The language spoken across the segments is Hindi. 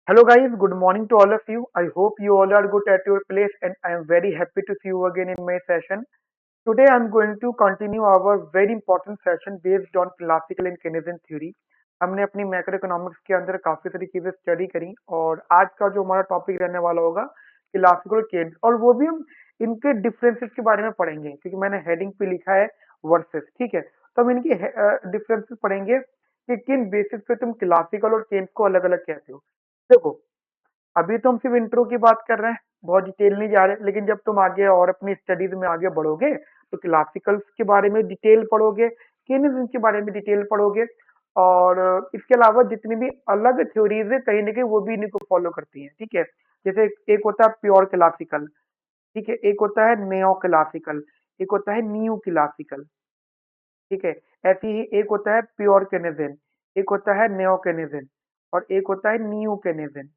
Hello guys, good morning to all of you. I hope you all are good at your place and I am very happy to see you again in my session. Today I am going to continue our very important session based on classical and Keynesian theory. हमने अपनी मैक्रो इकोनॉमिक्स के अंदर काफी सारी चीजें स्टडी करी और आज का जो हमारा टॉपिक रहने वाला होगा क्लासिकल केन्स और वो भी हम इनके डिफरेंसेस के बारे में पढ़ेंगे क्योंकि मैंने हेडिंग पे लिखा है वर्सेस, ठीक है। तो हम इनकी डिफरेंसेस पढ़ेंगे कि किन बेसिस पे तुम क्लासिकल और केन्स को अलग अलग कहते हो। देखो, अभी तो हम सिर्फ इंट्रो की बात कर रहे हैं, बहुत डिटेल नहीं जा रहे, लेकिन जब तुम आगे और अपनी स्टडीज में आगे बढ़ोगे तो क्लासिकल्स के बारे में डिटेल पढ़ोगे, केनिज्म के बारे में डिटेल पढ़ोगे और इसके अलावा जितनी भी अलग थ्योरीज है कहीं ना कहीं वो भी इन्हीं को फॉलो करती हैं, ठीक है। जैसे एक होता है प्योर क्लासिकल, ठीक है, एक होता है नेओ क्लासिकल, एक होता है न्यू क्लासिकल, ठीक है। ऐसे ही एक होता है प्योर केनेजिन, एक होता है नेओ केनेजिन और एक होता है न्यू केनेजिन।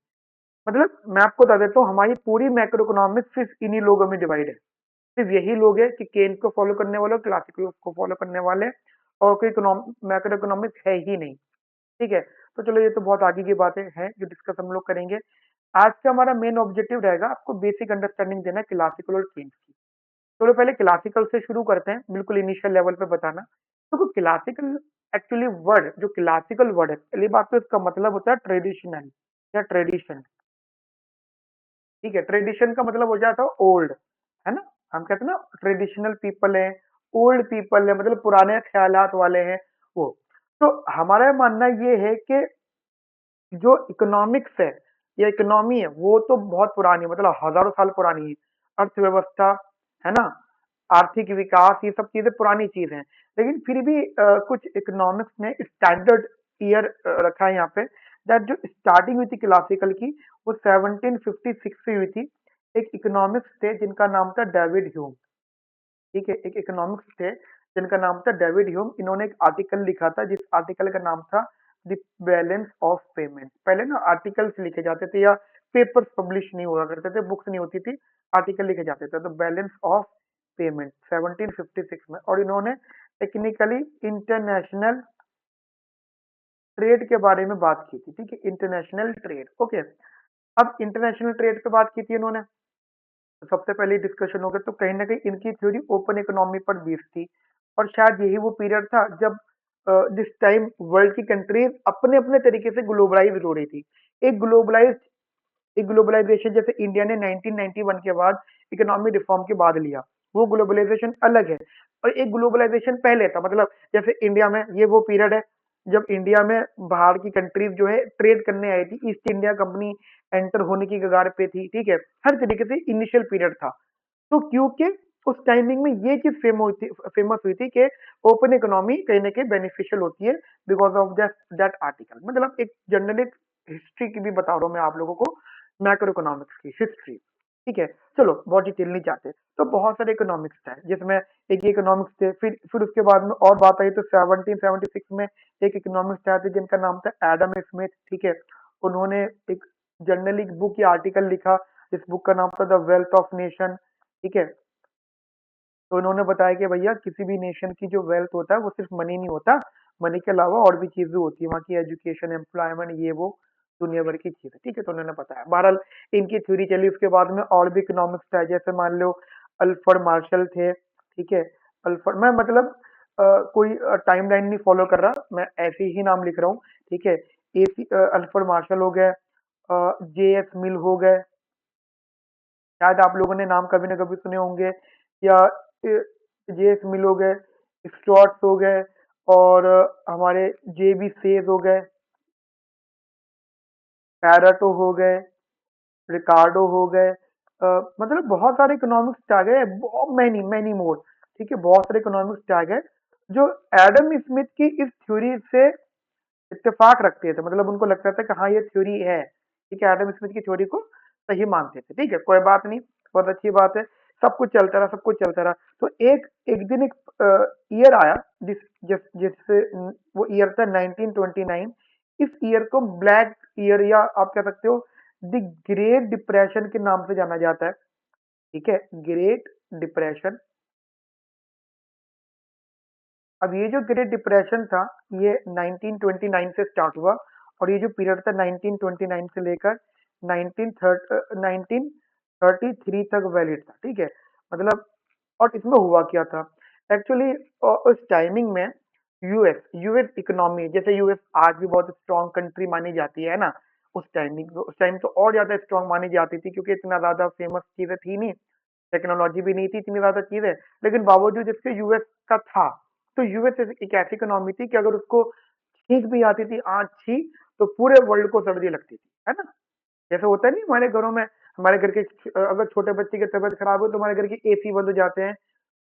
मतलब मैं आपको बता देता हूँ, हमारी पूरी मैक्रो इकोनॉमिक्स सिर्फ इन्हीं लोगों में डिवाइड है। सिर्फ यही लोग हैं कि केन्स को फॉलो करने वाले और क्लासिकल को फॉलो करने वाले, और कोई मैक्रो इकोनॉमिक्स है ही नहीं, ठीक है। तो चलो, ये तो बहुत आगे की बातें हैं जो डिस्कस हम लोग करेंगे। आज का हमारा मेन ऑब्जेक्टिव रहेगा आपको बेसिक अंडरस्टैंडिंग देना क्लासिकल और केन्स की। चलो पहले क्लासिकल से शुरू करते हैं, बिल्कुल इनिशियल लेवल पे बताना। तो क्लासिकल एक्चुअली वर्ड, जो क्लासिकल वर्ड है, पहली बात तो इसका मतलब होता है ट्रेडिशनल या ट्रेडिशन, ठीक है। ट्रेडिशन का मतलब हो जाता है ओल्ड, है ना। हम कहते हैं ना ट्रेडिशनल पीपल है, ओल्ड पीपल है, मतलब पुराने ख्यालात वाले हैं वो। तो हमारा मानना ये है कि जो इकोनॉमिक्स है या इकोनॉमी है वो तो बहुत पुरानी, मतलब हजारों साल पुरानी है। अर्थव्यवस्था, है ना, आर्थिक विकास, ये सब चीजें पुरानी चीज हैं। लेकिन फिर भी कुछ इकोनॉमिक्स ने स्टैंडर्ड ईयर रखा है यहाँ पे, दैट जो स्टार्टिंग हुई थी क्लासिकल की वो 1756 से हुई थी। एक इकोनॉमिक्स थे जिनका नाम था डेविड ह्यूम, ठीक है। एक इकोनॉमिक्स थे जिनका नाम था डेविड ह्यूम। इन्होंने एक आर्टिकल लिखा था जिस आर्टिकल का नाम था द बैलेंस ऑफ पेमेंट। पहले ना आर्टिकल्स लिखे जाते थे या पेपर्स पब्लिश नहीं हुआ करते थे, बुक्स नहीं होती थी, आर्टिकल लिखे जाते थे। तो बैलेंस ऑफ पेमेंट 1756 में, और इन्होंने टेक्निकली इंटरनेशनल ट्रेड के बारे में बात की थी, ठीक है, इंटरनेशनल ट्रेड, ओके। अब इंटरनेशनल ट्रेड पे बात की थी इन्होंने, तो सबसे पहले डिस्कशन हो गया, तो कहीं ना कहीं इनकी थ्योरी ओपन इकोनॉमी पर बेस्ड थी। और शायद यही वो पीरियड था जब जिस टाइम वर्ल्ड की कंट्रीज अपने अपने तरीके से ग्लोबलाइज हो रही थी। एक ग्लोबलाइज एक ग्लोबलाइजेशन जैसे इंडिया ने 1991 के बाद इकोनॉमी रिफॉर्म के बाद लिया, वो ग्लोबलाइजेशन अलग है। और एक ग्लोबलाइजेशन पहले था, मतलब जैसे इंडिया में ये वो पीरियड है जब इंडिया में बाहर की कंट्रीज जो है ट्रेड करने आई थी, ईस्ट इंडिया कंपनी एंटर होने की कगार पे थी, ठीक है। हर तरीके से इनिशियल पीरियड था। तो क्योंकि उस टाइमिंग में ये चीज फेमस हुई थी कि ओपन इकोनॉमी कहीं ना कहीं बेनिफिशियल होती है बिकॉज ऑफ दैट आर्टिकल। मतलब एक जर्नलिस्ट हिस्ट्री की भी बता रहा हूँ मैं आप लोगों को, मैक्रो इकोनॉमिक्स की हिस्ट्री, ठीक है। चलो बहुत डिटेल नहीं जाते। तो बहुत सारे इकोनॉमिक्स थे जिसमें एक इकोनॉमिक्स थे, फिर उसके बाद में और बात आई तो 1776 में एक इकोनॉमिक्स आए थे जिनका नाम था एडम स्मिथ, ठीक है। उन्होंने एक जर्नलिक बुक या आर्टिकल लिखा, इस बुक का नाम था द वेल्थ ऑफ नेशन, ठीक है। तो उन्होंने बताया कि भैया किसी भी नेशन की जो वेल्थ होता है वो सिर्फ मनी नहीं होता, मनी के अलावा और भी चीजें होती है, वहाँ की एजुकेशन, एम्प्लॉयमेंट, ये वो दुनिया भर की चीजें, ठीक है। तो उन्होंने बताया, बहरहाल इनकी थ्योरी चली। उसके बाद में और भी इकोनॉमिक्स है, जैसे मान लो अल्फ्रेड मार्शल थे, ठीक है। अल्फ्रेड, मैं मतलब कोई टाइमलाइन नहीं फॉलो कर रहा, मैं ऐसे ही नाम लिख रहा हूँ, ठीक है। अल्फ्रेड मार्शल हो गए, जे एस मिल हो गए, शायद आप लोगों ने नाम कभी ना कभी सुने होंगे, या जेएस मिल हो गए, स्टुअर्ट्स हो गए, और हमारे जे बी सेज हो गए, पैराटो हो गए, रिकार्डो हो गए, मतलब बहुत सारे इकोनॉमिक्स आ गए, मैनी मैनी मोर, ठीक है। बहुत सारे इकोनॉमिक्स आ गए जो एडम स्मिथ की इस थ्योरी से इत्तेफाक रखते थे, मतलब उनको लगता था कि हाँ ये थ्योरी है, ठीक है। एडम स्मिथ की थ्योरी को सही मानते थे, ठीक है, कोई बात नहीं, बहुत अच्छी बात है। सब कुछ चलता रहा, सब कुछ चलता रहा। तो एक एक दिन एक ईयर आया जिस जिस जिस वो ईयर था 1929। इस ईयर को ब्लैक ईयर या आप कह सकते हो द ग्रेट डिप्रेशन के नाम से जाना जाता है, ठीक है, ग्रेट डिप्रेशन। अब ये जो ग्रेट डिप्रेशन था ये 1929 से स्टार्ट हुआ और ये जो पीरियड था 1929 से लेकर 1933 तक वैलिड था, ठीक है। मतलब और इसमें हुआ क्या था एक्चुअली, उस टाइमिंग में यूएस यूएस इकोनॉमी, जैसे यूएस आज भी बहुत स्ट्रांग कंट्री मानी जाती है ना, उस टाइम तो और ज्यादा स्ट्रांग मानी जाती थी, क्योंकि इतना ज्यादा फेमस चीजें थी नहीं, टेक्नोलॉजी भी नहीं थी इतनी ज्यादा चीजें, लेकिन बावजूद इसके यूएस का था। तो यूएस एक ऐसी इकोनॉमी थी कि अगर उसको छींक भी आती थी, आँच छी, तो पूरे वर्ल्ड को सर्दी लगती थी, है ना। जैसे होता है नहीं हमारे घरों में, हमारे घर के अगर छोटे बच्चे की तबीयत खराब हो तो हमारे घर के एसी बंद हो जाते हैं,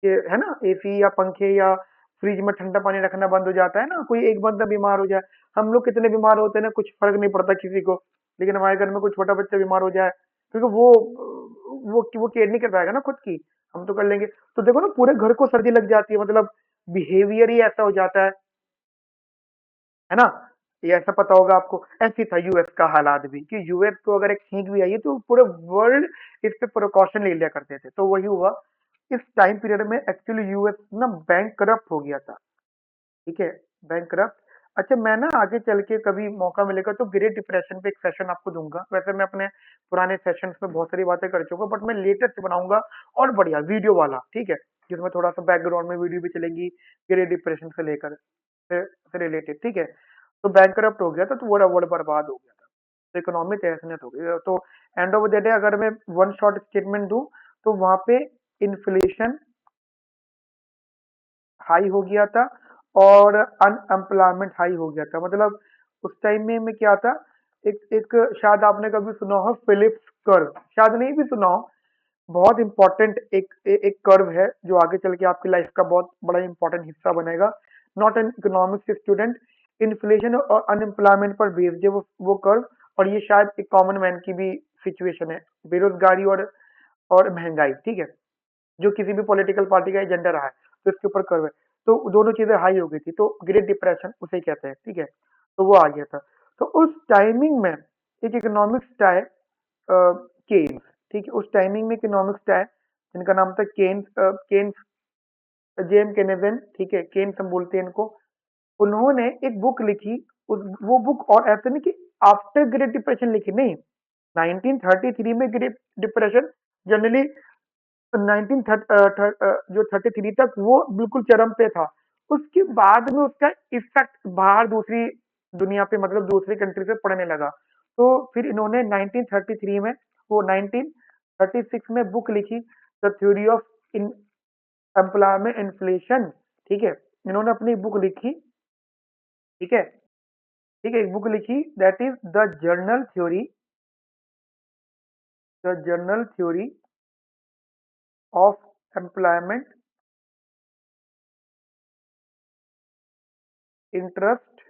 ये है ना, एसी या पंखे या फ्रिज में ठंडा पानी रखना बंद हो जाता है ना, कोई एक बंदा बीमार हो जाए। हम लोग कितने बीमार होते हैं ना, कुछ फर्क नहीं पड़ता किसी को, लेकिन हमारे घर में कोई छोटा बच्चा बीमार हो जाए, क्योंकि वो केयर नहीं कर पाएगा ना खुद की, हम तो कर लेंगे। तो देखो ना, पूरे घर को सर्दी लग जाती है, मतलब बिहेवियर ही ऐसा हो जाता है ना। ये ऐसा पता होगा आपको, ऐसी था यूएस का हालात भी, कि यूएस को अगर एक छींक भी आई है तो पूरे वर्ल्ड इस पे प्रिकॉशन ले लिया करते थे। तो वही हुआ इस टाइम पीरियड में, एक्चुअली यूएस ना बैंक करप्ट हो गया था, ठीक है, बैंक करप्ट। अच्छा, मैं ना आगे चल के कभी मौका मिलेगा तो ग्रेट डिप्रेशन पे एक सेशन आपको दूंगा। वैसे मैं अपने पुराने सेशंस में बहुत सारी बातें कर चुका, बट मैं लेटेस्ट बनाऊंगा और बढ़िया वीडियो वाला, ठीक है, जिसमें थोड़ा सा बैकग्राउंड में वीडियो भी चलेगी, ग्रेट डिप्रेशन से लेकर से रिलेटेड, ठीक है। तो बैंक करप्ट हो गया था, तो पूरा वर्ल्ड बर्बाद हो गया था, तो इकोनॉमी तहस हो गई। तो एंड ऑफ द डे अगर मैं वन शॉर्ट स्टेटमेंट दूं, तो वहां पे इन्फ्लेशन हाई हो गया था और अनएम्प्लॉयमेंट हाई हो गया था। मतलब उस टाइम में क्या था, एक एक शायद आपने कभी सुना हो फिलिप्स कर्व, शायद नहीं भी सुना हो, बहुत इंपॉर्टेंट एक कर्व है जो आगे चल के आपकी लाइफ का बहुत बड़ा इंपॉर्टेंट हिस्सा बनेगा। Not an economics student, inflation और अनएम्प्लॉयमेंट पर बेस्ड है वो कर्व। और ये शायद एक कॉमन मैन की भी सिचुएशन है, बेरोजगारी और महंगाई, ठीक है, जो किसी भी पॉलिटिकल पार्टी का एजेंडा रहा है, तो इसके ऊपर कर्व है। तो दोनों चीजें हाई हो गई थी, तो ग्रेट डिप्रेशन उसे कहते हैं, ठीक है। तो वो आ गया था। तो उस टाइमिंग में एक इकोनॉमिक्स था केन्स, ठीक है, उस टाइमिंग में इकोनॉमिक्स था जिनका नाम था केन्स, केन्स जेम केनेवन, ठीक है, केन्स हम बोलते हैं इनको। उन्होंने एक बुक लिखी, वो बुक, और ऐसे नहीं कि आफ्टर ग्रेट डिप्रेशन लिखी, नहीं, 1933 में ग्रेट डिप्रेशन जनरली जो 33 तक वो बिल्कुल चरम पे था। उसके बाद में उसका इफेक्ट बाहर दूसरी दुनिया पे, मतलब दूसरी कंट्री पे पड़ने लगा। तो फिर इन्होंने 1933 में, वो 1936 में बुक लिखी, the theory of in employment inflation, ठीक है। इन्होंने अपनी बुक लिखी, ठीक है, ठीक है, एक बुक लिखी, that is the journal theory of employment, interest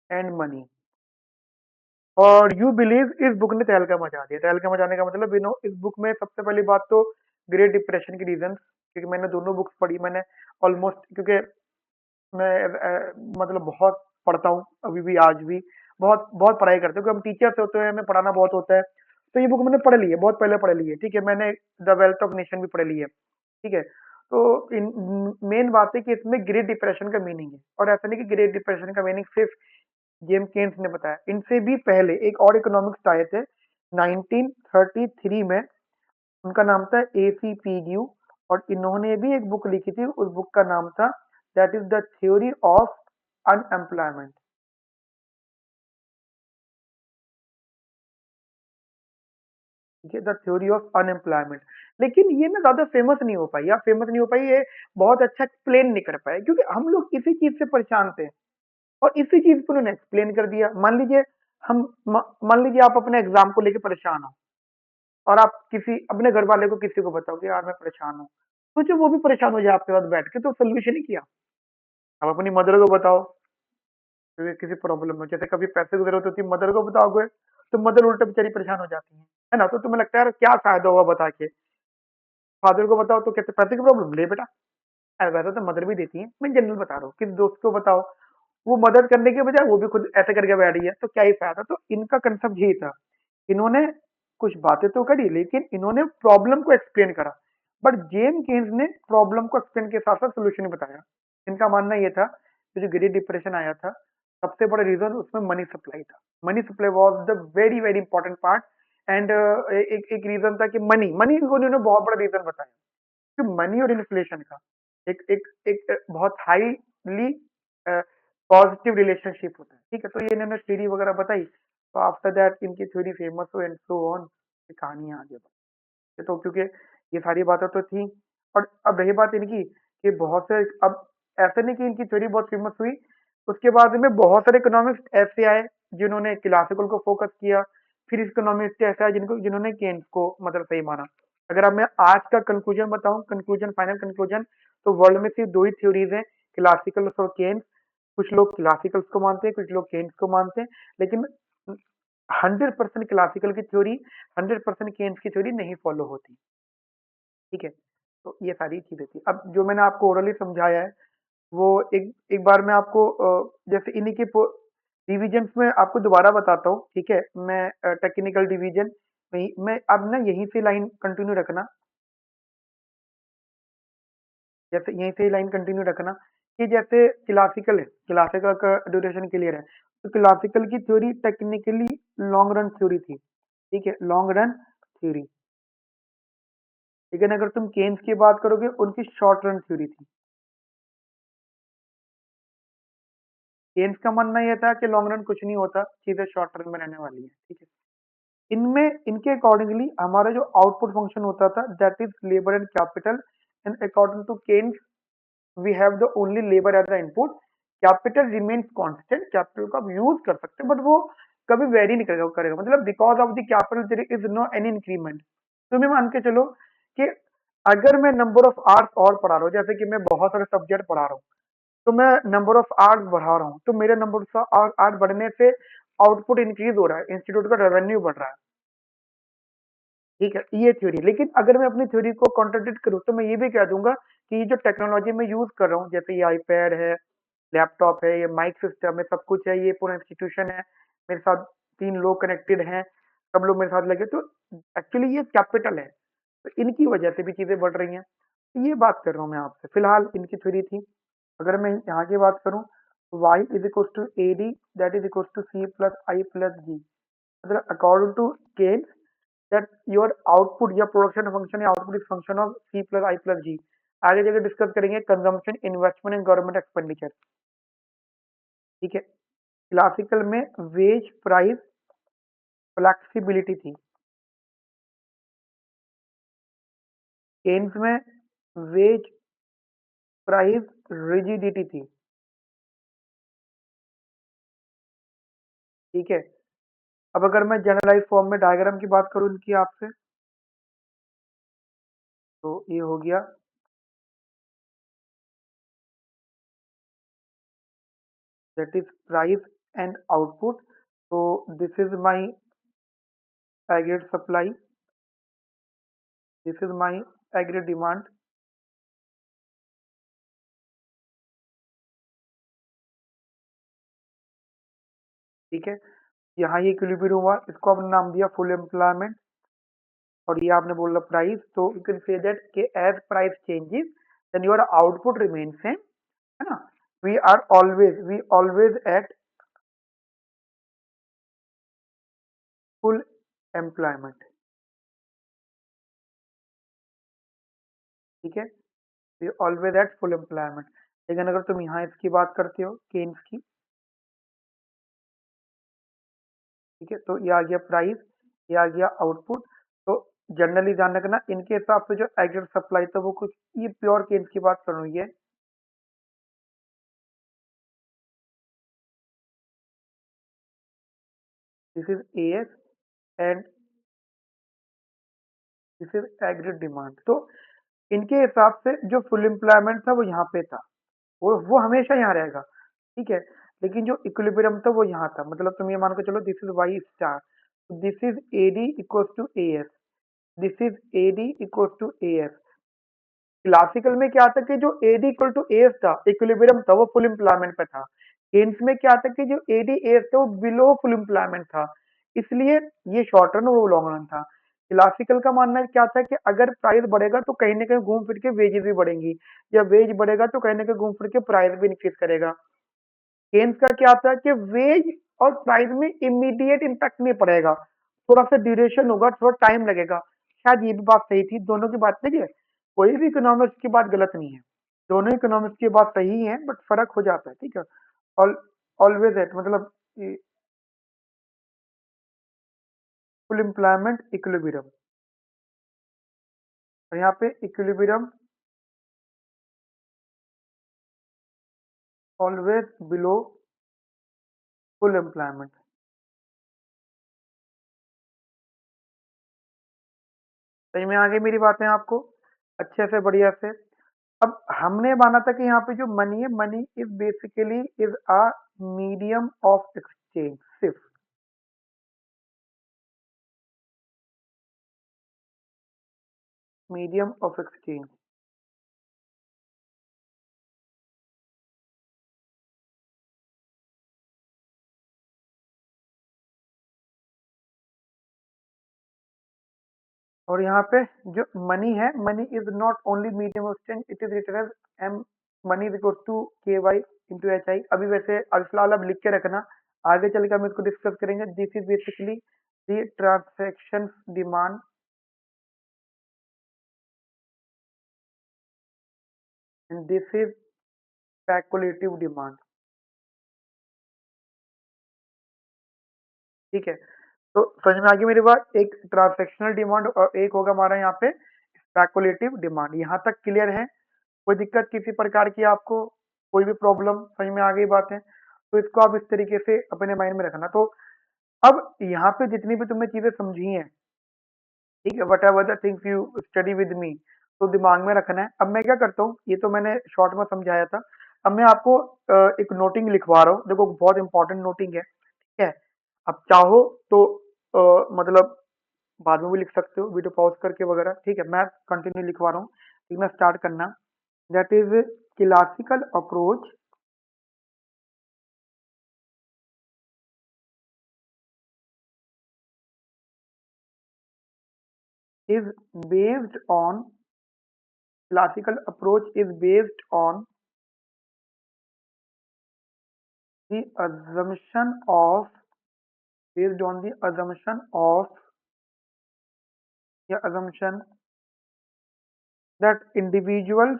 and money. और यू बिलीव इस बुक ने तहलका मचा दिया। तहलका मचाने का मतलब, इस बुक में सबसे पहली बात तो ग्रेट डिप्रेशन की रीजन, क्योंकि मैंने दोनों बुक्स पढ़ी, मैंने ऑलमोस्ट, क्योंकि मैं मतलब बहुत पढ़ता हूँ अभी भी, आज भी बहुत बहुत पढ़ाई करते हैं, क्योंकि हम टीचर्स होते हैं, हमें पढ़ाना बहुत होता है। तो ये बुक मैंने पढ़ ली है, बहुत पहले पढ़ ली है, ठीक है। मैंने द वेल्थ ऑफ नेशन भी पढ़ ली है, ठीक है। तो इन मेन बात है कि इसमें ग्रेट डिप्रेशन का मीनिंग है, और ऐसा नहीं कि ग्रेट डिप्रेशन का मीनिंग सिर्फ जेम केन्स ने बताया, इनसे भी पहले एक और इकोनॉमिक्स आए थे 1933 में, उनका नाम था एसी पीग्यू, और इन्होंने भी एक बुक लिखी थी, उस बुक का नाम था that is the theory of unemployment, ठीक है, द थ्योरी ऑफ अनएम्प्लॉयमेंट। लेकिन ये ना ज्यादा फेमस नहीं हो पाई, या फेमस नहीं हो पाई, ये बहुत अच्छा एक्सप्लेन नहीं कर पाए, क्योंकि हम लोग इसी चीज से परेशान थे, और इसी चीज को उन्होंने एक्सप्लेन कर दिया। मान लीजिए मान लीजिए आप अपने एग्जाम को लेकर परेशान हो, और आप किसी अपने घर वाले को, किसी को बताओ कि यार मैं परेशान हूँ, सोचो वो भी परेशान हो जाए आपके साथ बैठ के, तो सोल्यूशन ही किया। आप अपनी मदर को बताओ, किसी प्रॉब्लम में, जैसे कभी पैसे की जरूरत होती है, मदर को बताओगे तो मदर उल्टा बेचारी परेशान हो जाती है ना। तो तुम्हें लगता है यार क्या फायदा हुआ बता के, फादर को बताओ तो कहते पैसे की प्रॉब्लम, ले बेटा। अरे वैसे तो मदर भी देती है, मैं जनरल बता रहा हूँ, किसी दोस्त को बताओ, वो मदद करने के बजाय वो भी खुद ऐसे करके बैठ गया, तो क्या ही फायदा। तो इनका कंसेप्ट यही था, इन्होंने कुछ बातें तो करी, लेकिन इन्होंने प्रॉब्लम को एक्सप्लेन करा। बट जेम केन्स ने प्रॉब्लम को एक्सप्लेन के साथ साथ सोल्यूशन बताया। इनका मानना यह था कि जो ग्रेट डिप्रेशन आया था, सबसे बड़ा रीजन उसमें मनी सप्लाई था। Money supply was the very very important part. And एक एक रीजन था कि मनी मनी को उन्होंने बहुत बड़ा रीजन बताया कि मनी और इन्फ्लेशन का एक एक एक बहुत हाईली पॉजिटिव रिलेशनशिप होता है। ठीक है, तो ये इन्होंने थ्योरी वगैरह बताई, तो आफ्टर दैट इनकी थ्योरी फेमस हो एंड सो ऑन, कहानियां आगे बढ़ी। तो क्योंकि ये सारी बातें तो थी। और अब रही बात इनकी कि बहुत से, अब ऐसा नहीं कि इनकी थ्योरी बहुत फेमस हुई, उसके बाद में बहुत सारे इकोनॉमिक्स ऐसे आए जिन्होंने क्लासिकल को फोकस किया। फिर इकोनॉमिक्स ऐसे आए जिन्होंने केन्स को मतलब सही माना। अगर अब मैं आज का कंक्लूजन बताऊं, कंक्लूजन, फाइनल कंक्लूजन, तो वर्ल्ड में सिर्फ दो ही थ्योरीज हैं, क्लासिकल और केन्स। कुछ लोग क्लासिकल्स को मानते हैं, कुछ लोग केन्स को मानते हैं, लेकिन 100% क्लासिकल की थ्योरी, 100% केन्स की थ्योरी नहीं फॉलो होती। ठीक है, तो ये सारी चीजें थी। अब जो मैंने आपको ओरली समझाया है, वो एक एक बार मैं आपको जैसे इन्हीं के डिविजन्स में आपको दोबारा बताता हूँ। ठीक है, मैं टेक्निकल डिवीजन में अब ना यहीं से लाइन कंटिन्यू रखना, जैसे यहीं से लाइन कंटिन्यू रखना कि जैसे क्लासिकल है, क्लासिकल का ड्यूरेशन क्लियर है, तो क्लासिकल की theory technically long run theory थी। ठीक है, लॉन्ग रन थ्योरी। लेकिन अगर तुम केन्स की बात करोगे, उनकी शॉर्ट रन थ्योरी थी। केन्स का मानना यह था कि लॉन्ग रन कुछ नहीं होता, चीजें शॉर्ट रन में रहने वाली है। ठीक है, इनमें इनके अकॉर्डिंगली हमारा जो आउटपुट फंक्शन होता था, that is labour and capital. And according to Keynes we have the only labour as the input, capital remains constant. Capital को आप यूज कर सकते हैं, बट वो कभी वेरी नहीं करेगा, मतलब because of the capital there is no any increment. तुम्हें मान के चलो कि अगर मैं नंबर ऑफ आवर्स और पढ़ा रहा हूँ, जैसे कि मैं बहुत सारे सब्जेक्ट पढ़ा रहा हूँ, तो मैं नंबर ऑफ आवर्स बढ़ा रहा हूँ, तो मेरे नंबर ऑफ आवर्स बढ़ने से आउटपुट इंक्रीज हो रहा है, इंस्टीट्यूट का रेवेन्यू बढ़ रहा है। ठीक है, ये थ्योरी। लेकिन अगर मैं अपनी थ्योरी को कॉन्ट्रडिक्ट करूँ, तो मैं ये भी कह दूंगा कि ये जो टेक्नोलॉजी मैं यूज कर रहा हूँ, जैसे ये आईपैड है, लैपटॉप है, ये माइक सिस्टम है, सब कुछ है, ये पूरा इंस्टीट्यूशन है, मेरे साथ 3 लोग कनेक्टेड हैं, सब लोग मेरे साथ लगे, तो एक्चुअली ये कैपिटल है, तो इनकी वजह से भी चीजें बढ़ रही हैं। तो ये बात कर रहा हूँ मैं आपसे, फिलहाल इनकी थ्योरी थी। अगर मैं यहाँ की बात करूँ, y is equal to A D, that is equal to C plus I plus G. मतलब according to Keynes, that your output या प्रोडक्शन फंक्शन या output is function of C plus I plus G. आगे जगह डिस्कस करेंगे consumption, investment and government expenditure. ठीक है, क्लासिकल में वेज प्राइस फ्लेक्सिबिलिटी थी, केन्स में वेज प्राइस रिजिडिटी थी। ठीक है, अब अगर मैं जनरलाइज फॉर्म में डायग्राम की बात करूं इनकी आपसे, तो ये हो गया, that is price and output. तो this is my aggregate supply, this is my aggregate demand. ठीक है, यहाँ ये इक्विलिब्रियम हुआ, इसको आपने नाम दिया फुल एम्प्लॉयमेंट, और ये आपने बोला प्राइस। तो यू कैन से दैट कि as price changes then your output remain same, है ना। We always at full employment. ठीक है, we always at full employment. लेकिन अगर तुम यहाँ इसकी बात करते हो केन्स की, ठीक है, तो ये आ गया प्राइस, ये आ गया आउटपुट। तो जनरली ध्यान रखना, इनके हिसाब से जो एग्रीगेट सप्लाई था वो कुछ, ये प्योर केन्स की बात कर रहा हूँ, ये this is A S and this is aggregate demand. तो इनके हिसाब से जो फुल एम्प्लॉयमेंट था वो यहाँ पे था, वो हमेशा यहाँ रहेगा। ठीक है, लेकिन जो इक्विलिब्रियम था वो यहाँ था। मतलब तुम ये मान के चलो, this is Y star, this is A D equal to A S, this is A D equal to A S. Classical में क्या था कि जो A D equal to A S था, इक्विलिब्रियम था, वो फुल एम्प्लॉयमेंट पे था। केन्स में क्या था कि जो ए डी ए एस था वो बिलो फुल एम्प्लॉयमेंट था, इसलिए ये शॉर्ट रन और वो लॉन्ग रन था। क्लासिकल का मानना क्या था कि अगर प्राइस बढ़ेगा तो कहीं ना कहीं घूम फिर के वेजेस भी बढ़ेंगी, या वेज बढ़ेगा तो कहीं ना कहीं घूम फिर के प्राइस भी इंक्रीज करेगा। केन्स का क्या आता है कि वेज और प्राइस में इमीडिएट इम्पैक्ट नहीं पड़ेगा, थोड़ा सा ड्यूरेशन होगा, थोड़ा टाइम लगेगा। शायद ये भी बात सही थी, दोनों की बात सही है, कोई भी इकोनॉमिक्स की बात गलत नहीं है, दोनों इकोनॉमिक्स की बात सही है, बट फर्क हो जाता है, ठीक है। ऑल ऑलवेज एट मतलब फुल एम्प्लॉयमेंट इक्विलिब्रियम, और यहाँ पे equilibrium always below full employment. सही में आ गई मेरी बातें आपको अच्छे से बढ़िया से। अब हमने माना था कि यहाँ पे जो मनी है, money is basically is a medium of exchange, सिर्फ मीडियम ऑफ एक्सचेंज। और यहाँ पे जो मनी है, money is not only medium of exchange, it is written as M, money is equal to K Y into H I. अभी वैसे अभी फिलहाल अब लिख के रखना, आगे चल के हम इसको डिस्कस करेंगे। This is basically the transaction demand and this is speculative demand, ठीक है। तो समझ में आ गई मेरी बात, एक ट्रांजैक्शनल डिमांड और एक होगा हमारा यहाँ पे स्पेकुलेटिव डिमांड। यहाँ तक क्लियर है? कोई दिक्कत किसी प्रकार की आपको, कोई भी प्रॉब्लम, समझ में आ गई बात है? तो इसको आप इस तरीके से अपने माइंड में रखना। तो अब यहाँ पे जितनी भी तुमने चीजें समझी हैं, ठीक है, what ever the things you study with me, तो दिमाग में रखना है। अब मैं क्या करता हूँ, ये तो मैंने शॉर्ट में समझाया था, अब मैं आपको एक नोटिंग लिखवा रहा हूँ, देखो बहुत इंपॉर्टेंट नोटिंग है, ठीक है। अब चाहो तो मतलब बाद में भी लिख सकते हो वीडियो पॉज करके वगैरह, ठीक है। मैं कंटिन्यू लिखवा रहा हूँ, ठीक, मैं स्टार्ट करना। That is classical approach is based on classical approach is based on the assumption of based on the assumption that individuals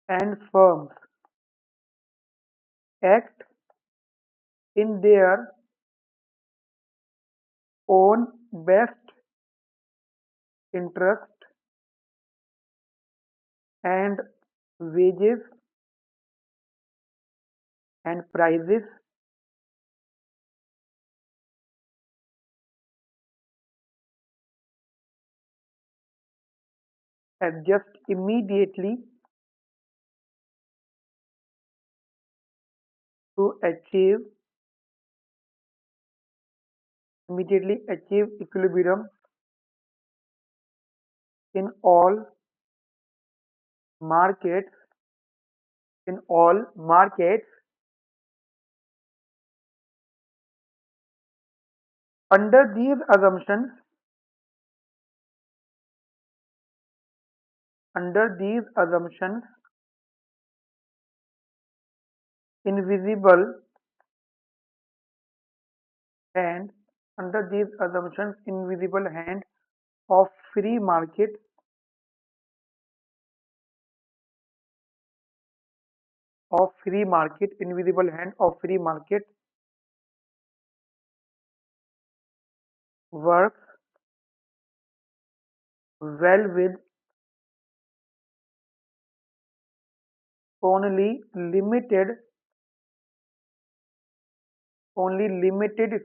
and firms act in their own best interest and wages and prices adjust to achieve achieve equilibrium in all markets in all markets under these assumptions under these assumptions invisible hand under these assumptions invisible hand of free market invisible hand of free market works well with only limited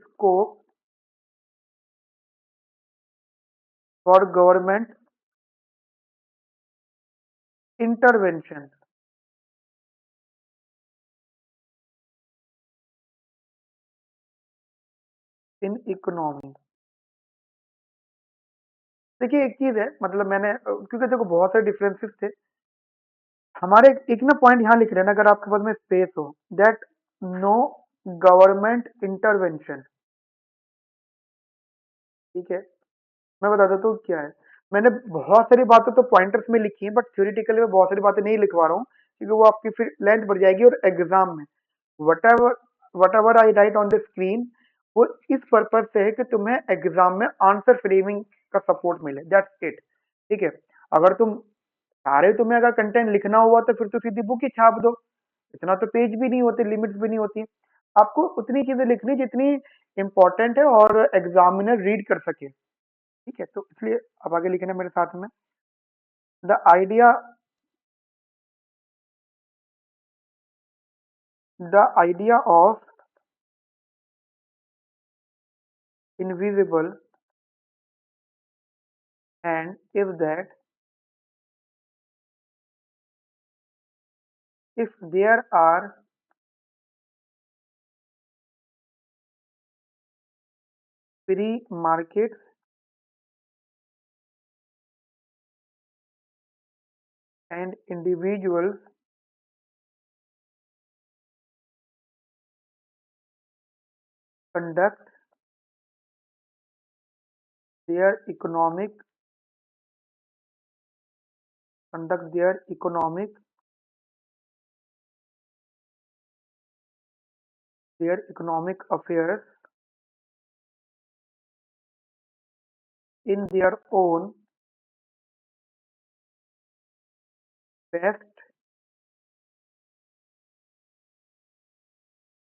scope for government intervention in economy। देखिए एक चीज है, मतलब मैंने क्योंकि देखो बहुत सारे डिफरेंसेस थे हमारे, एक ना पॉइंट यहाँ लिख लेना अगर आपके पास में स्पेस हो, दैट नो गवर्नमेंट इंटरवेंशन, ठीक है। मैं बता देता हूँ क्या है। मैंने बहुत सारी बातें तो पॉइंटर्स में लिखी हैं, बट थ्योरेटिकली में बहुत सारी बातें नहीं लिखवा रहा हूँ, क्योंकि वो आपकी फिर लेंथ बढ़ जाएगी और एग्जाम में what ever what ever I right on the screen, वो इस पर्पज से है कि तुम्हें एग्जाम में आंसर फ्रेमिंग का सपोर्ट मिले, दैट्स इट। ठीक है। अगर तुम सारे तुम्हें अगर कंटेंट लिखना हुआ तो फिर तो सीधी बुक ही छाप दो, इतना तो पेज भी नहीं होते, लिमिट्स भी नहीं होती। आपको उतनी चीजें लिखनी जितनी इंपॉर्टेंट है और एग्जामिनर रीड कर सके। ठीक है, तो इसलिए अब आगे लिखना मेरे साथ में। The idea the idea of invisible hand is that if there are free markets and individuals conduct their economic conduct their economic affairs in their own best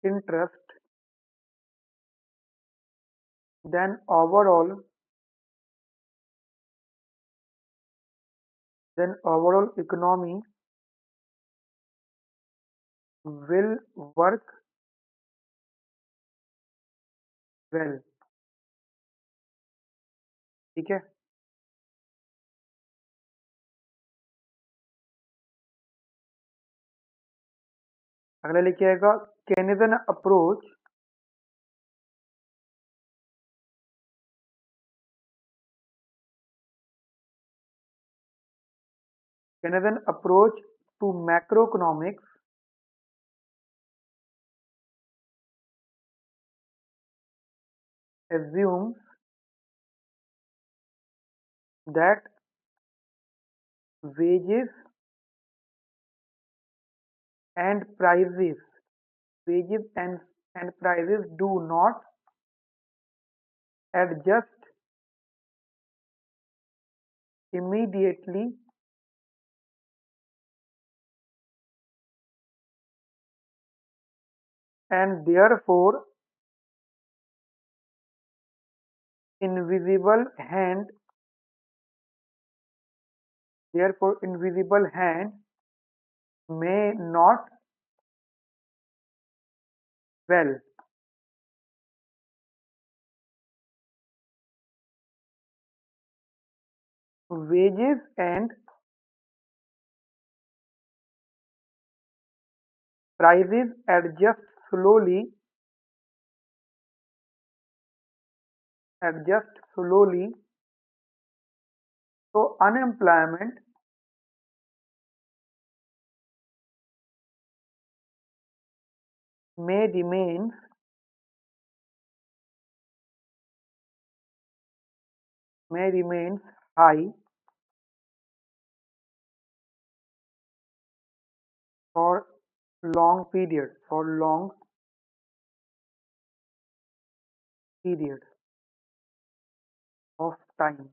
interest, then overall economy will work well। ठीक है। अगला लिखिए आएगा, Keynesian approach Keynesian approach to macroeconomics assumes that wages and prices wages and prices do not adjust immediately, and invisible hand invisible hand may not well wages and prices adjust slowly, so unemployment may remains high for long period of time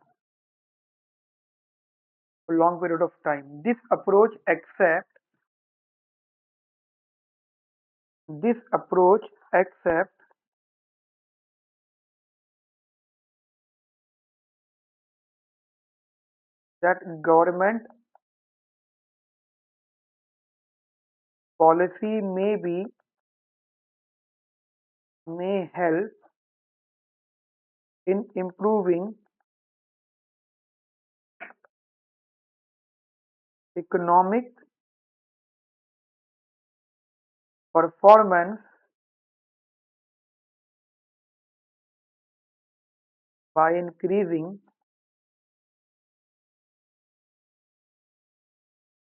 long period of time. This approach accepts that government policy may help in improving economic performance by increasing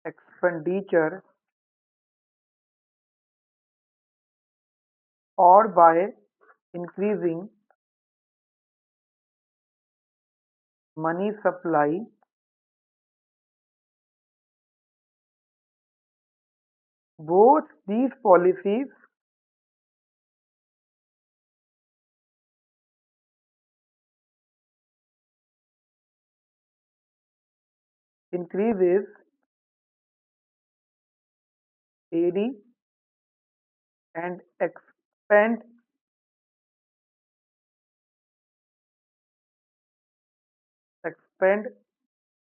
expenditure or by increasing money supply both these policies increases AD and expand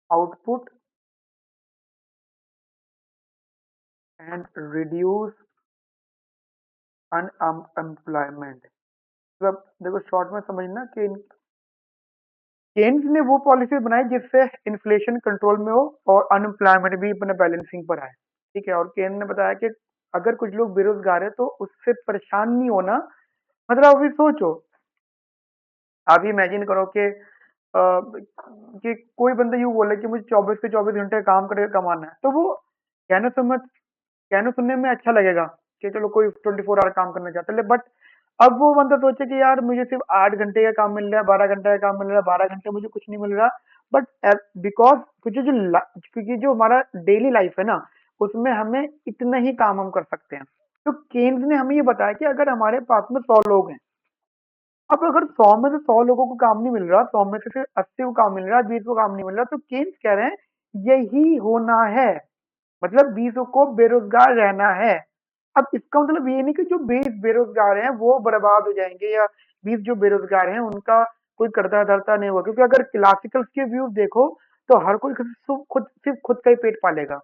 output and reduce unemployment। मतलब देखो शॉर्ट में समझना कि केन्स ने वो पॉलिसी बनाई जिससे इन्फ्लेशन कंट्रोल में हो और अनएम्प्लॉयमेंट भी अपने बैलेंसिंग पर आए। ठीक है, और केन ने बताया कि अगर कुछ लोग बेरोजगार है तो उससे परेशान नहीं होना। मतलब अभी सोचो, आप इमेजिन करो कि कोई बंदा यूं बोले कि मुझे 24 के 24 घंटे काम करके कमाना है, तो वो कहने समझ कहने सुनने में अच्छा लगेगा कि चलो कोई 24 आवर काम करना चाहता है, बट अब वो बंदा सोचे कि यार मुझे सिर्फ 8 घंटे का काम मिल रहा है, 12 घंटे का काम मिल रहा है, 12 घंटे मुझे कुछ नहीं मिल रहा। बट बिकॉज क्योंकि जो हमारा डेली लाइफ है ना, उसमें हमें इतना ही काम हम कर सकते हैं। तो केन्स ने हमें ये बताया कि अगर हमारे पास में 100 लोग हैं, अब अगर 100 में से 100 लोगों को काम नहीं मिल रहा, 100 में से सिर्फ 80 को काम मिल रहा है, 20 को काम नहीं मिल रहा, तो केन्स कह रहे हैं यही होना है। मतलब 20 को बेरोजगार रहना है। अब इसका मतलब ये नहीं कि जो 20 बेरोजगार हैं वो बर्बाद हो जाएंगे, या 20 जो बेरोजगार हैं उनका कोई करता धरता नहीं होगा। क्योंकि अगर क्लासिकल के व्यू देखो तो हर कोई सिर्फ खुद का ही पेट पालेगा,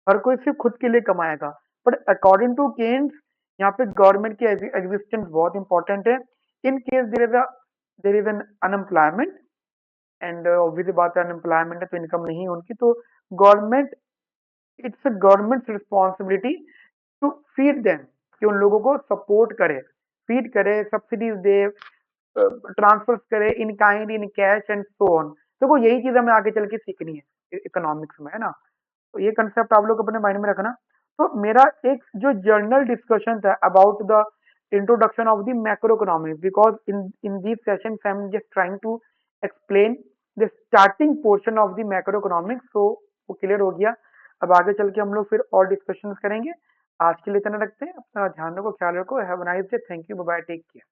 हर कोई सिर्फ खुद के लिए कमाएगा। बट अकॉर्डिंग टू केन्स, यहाँ पे गवर्नमेंट की एग्जिस्टेंस बहुत इंपॉर्टेंट है। In case there is an unemployment, and obviously बात है अनएम्प्लॉयमेंट है तो इनकम नहीं है उनकी, तो government it's a government responsibility to feed them, कि उन लोगों को सपोर्ट करे, फीड करे, सब्सिडीज दे, ट्रांसफर करे in kind, in cash and so on. देखो यही चीज हमें आगे चल के सीखनी है इकोनॉमिक्स में, है ना। तो ये कंसेप्ट आप लोग अपने माइंड में रखना। तो मेरा एक जो जर्नल डिस्कशन था about the introduction of the macro economics, because in this session I am just trying to explain the starting portion of the macro economics, तो वो क्लियर हो गया। अब आगे चल के हम लोग फिर और डिस्कशन करेंगे। आज के लिए इतना रखते हैं, अपना ध्यान रखो, ख्याल रखो, have a nice day, thank you, bye bye, take care.